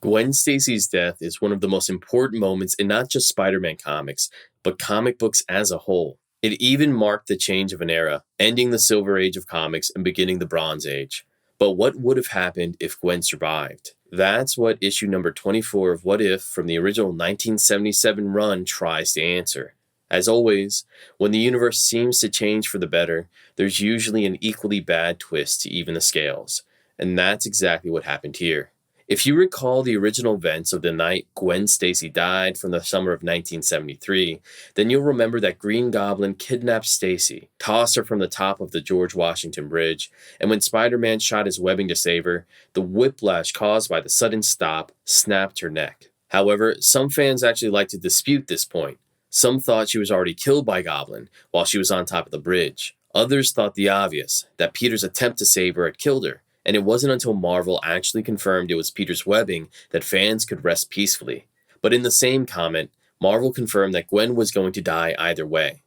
Gwen Stacy's death is one of the most important moments in not just Spider-Man comics, but comic books as a whole. It even marked the change of an era, ending the Silver Age of comics and beginning the Bronze Age. But what would have happened if Gwen survived? That's what issue number 24 of What If from the original 1977 run tries to answer. As always, when the universe seems to change for the better, there's usually an equally bad twist to even the scales. And that's exactly what happened here. If you recall the original events of the night Gwen Stacy died from the summer of 1973, then you'll remember that Green Goblin kidnapped Stacy, tossed her from the top of the George Washington Bridge, and when Spider-Man shot his webbing to save her, the whiplash caused by the sudden stop snapped her neck. However, some fans actually like to dispute this point. Some thought she was already killed by Goblin while she was on top of the bridge. Others thought the obvious, that Peter's attempt to save her had killed her. And it wasn't until Marvel actually confirmed it was Peter's webbing that fans could rest peacefully. But in the same comment, Marvel confirmed that Gwen was going to die either way.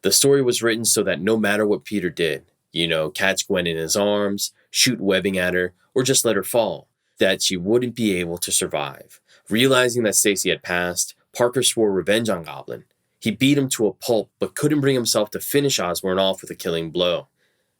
The story was written so that no matter what Peter did, catch Gwen in his arms, shoot webbing at her, or just let her fall, that she wouldn't be able to survive. Realizing that Stacy had passed, Parker swore revenge on Goblin. He beat him to a pulp, but couldn't bring himself to finish Osborn off with a killing blow.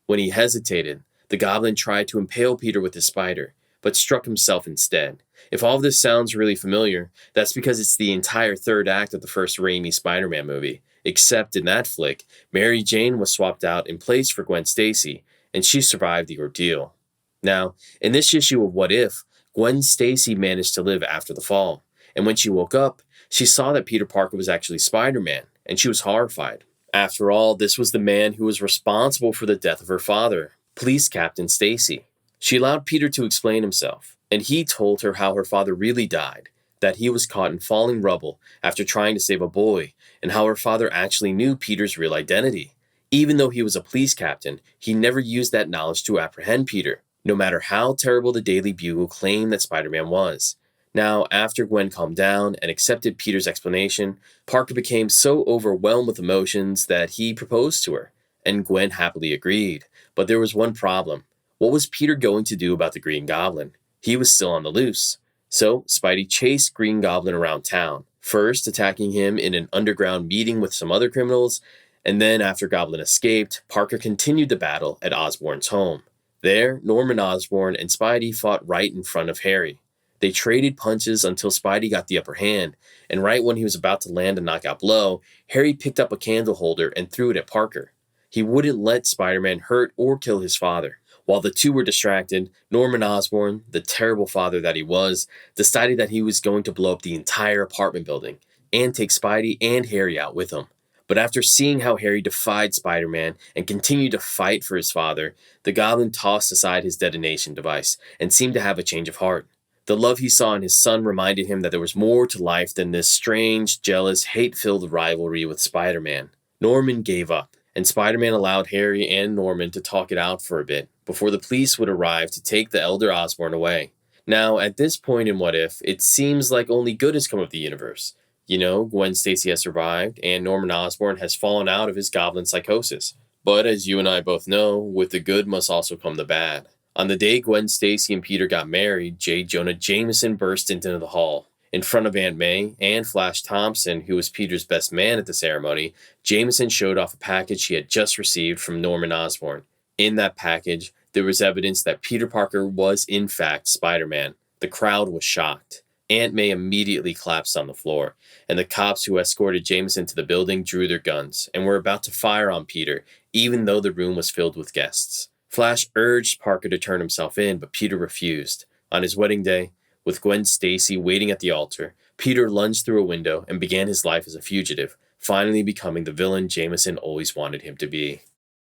When he hesitated, the Goblin tried to impale Peter with his spider, but struck himself instead. If all of this sounds really familiar, that's because it's the entire third act of the first Raimi Spider-Man movie. Except in that flick, Mary Jane was swapped out in place for Gwen Stacy, and she survived the ordeal. Now, in this issue of What If, Gwen Stacy managed to live after the fall, and when she woke up, she saw that Peter Parker was actually Spider-Man, and she was horrified. After all, this was the man who was responsible for the death of her father, Police Captain Stacy. She allowed Peter to explain himself, and he told her how her father really died, that he was caught in falling rubble after trying to save a boy, and how her father actually knew Peter's real identity. Even though he was a police captain, he never used that knowledge to apprehend Peter, no matter how terrible the Daily Bugle claimed that Spider-Man was. Now, after Gwen calmed down and accepted Peter's explanation, Parker became so overwhelmed with emotions that he proposed to her, and Gwen happily agreed. But there was one problem. What was Peter going to do about the Green Goblin? He was still on the loose. So Spidey chased Green Goblin around town, first attacking him in an underground meeting with some other criminals, and then after Goblin escaped, Parker continued the battle at Osborn's home. There, Norman Osborn and Spidey fought right in front of Harry. They traded punches until Spidey got the upper hand, and right when he was about to land a knockout blow, Harry picked up a candle holder and threw it at Parker. He wouldn't let Spider-Man hurt or kill his father. While the two were distracted, Norman Osborn, the terrible father that he was, decided that he was going to blow up the entire apartment building and take Spidey and Harry out with him. But after seeing how Harry defied Spider-Man and continued to fight for his father, the Goblin tossed aside his detonation device and seemed to have a change of heart. The love he saw in his son reminded him that there was more to life than this strange, jealous, hate-filled rivalry with Spider-Man. Norman gave up, and Spider-Man allowed Harry and Norman to talk it out for a bit, before the police would arrive to take the elder Osborn away. Now, at this point in What If, it seems like only good has come of the universe. Gwen Stacy has survived, and Norman Osborn has fallen out of his goblin psychosis. But as you and I both know, with the good must also come the bad. On the day Gwen Stacy and Peter got married, J. Jonah Jameson burst into the hall. In front of Aunt May and Flash Thompson, who was Peter's best man at the ceremony, Jameson showed off a package he had just received from Norman Osborn. In that package, there was evidence that Peter Parker was in fact Spider-Man. The crowd was shocked. Aunt May immediately collapsed on the floor, and the cops who escorted Jameson to the building drew their guns and were about to fire on Peter, even though the room was filled with guests. Flash urged Parker to turn himself in, but Peter refused. On his wedding day, with Gwen Stacy waiting at the altar, Peter lunged through a window and began his life as a fugitive, finally becoming the villain Jameson always wanted him to be.